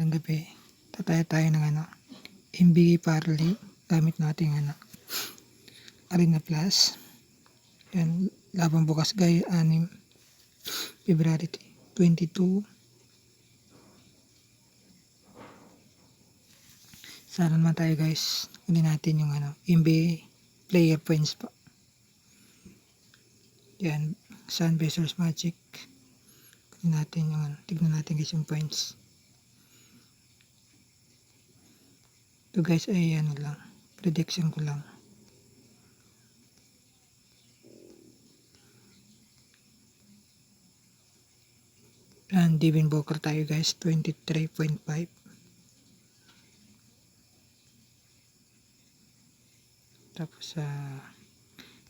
Ng gabi, tataya tayo ng MBA Parley gamit nating Arena Plus. Yan, laban bukas guys, 6 February 22. Sana naman tayo guys, kunin natin yung MBA player points po. Yan, Sun versus Magic. Kunin natin yung tignan natin guys yung points. Ito guys ay lang, prediction ko lang. And Devin Booker tayo guys, 23.5. Tapos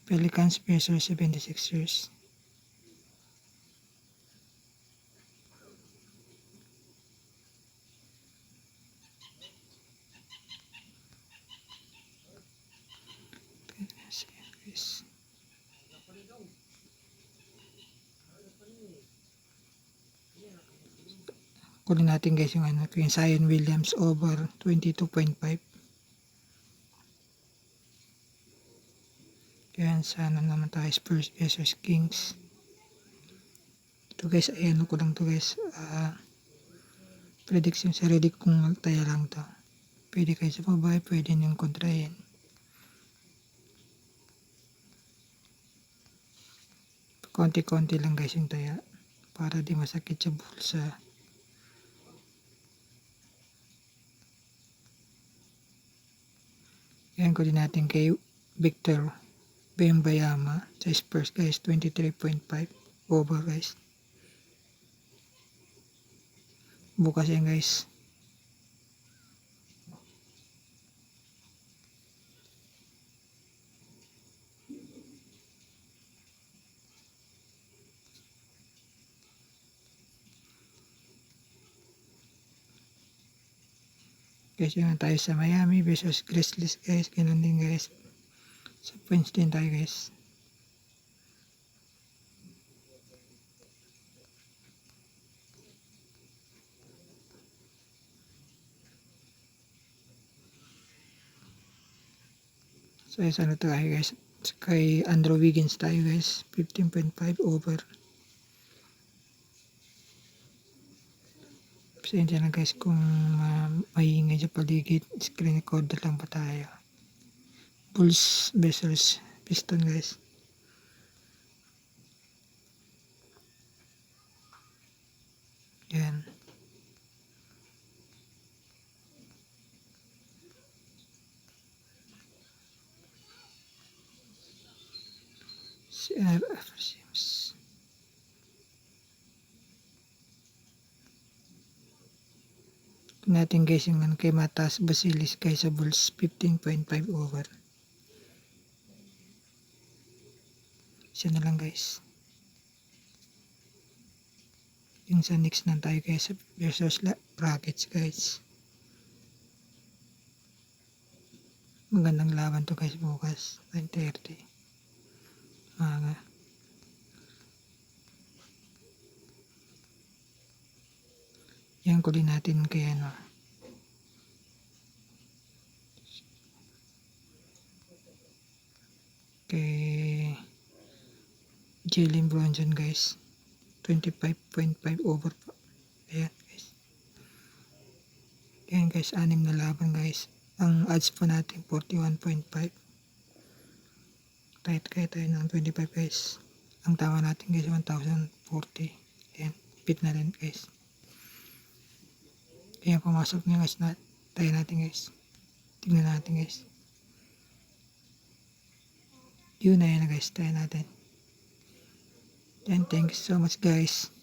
Pelicans versus 76ers. Kunin natin guys yung yung Zion Williams over 22.5. Yan, sana naman tayo Spurs versus Kings. Ito guys, ayan ko lang to guys. Prediction sa Reddit kung magtaya lang to. Pwede kayo sa babae, pwede niyong kontrahin. Konti-konti lang guys yung taya. Para di masakit sa bulsa. Yan ko din natin kay Victor Wembanyama sa Spurs guys, 23.5 over guys. Bukas yan guys. Guys, yun tayo sa Miami versus Grizzlies guys. Ganun din guys. Sa points din tayo guys. So isa na tayo guys. Kay Andrew Wiggins tayo guys. 15.5 over. Pasensya na guys kung maingay sa paligid. Screen recorder lang pa tayo. Bulls versus Piston guys. Yan. Sims. Natin guys yung kay Matas Basilis guys sa Bulls 15.5 over. Isa na lang guys. Yung sa next na tayo guys versus Rockets guys. Magandang laban to guys bukas 9:30. Mga yan ko din natin kay kay Jalen Brunson guys 25.5 over po. Ayan guys. Ayan guys, 6 na laban guys. Ang odds po natin 41.5. Tight kaya tayo ng 25 guys. Ang tama natin guys 1,040. Ayan, fit na rin guys. Ayan, pumasok nyo guys tayo natin guys. Tingnan natin guys. Yun na yan guys, tayo natin. And thank you so much guys.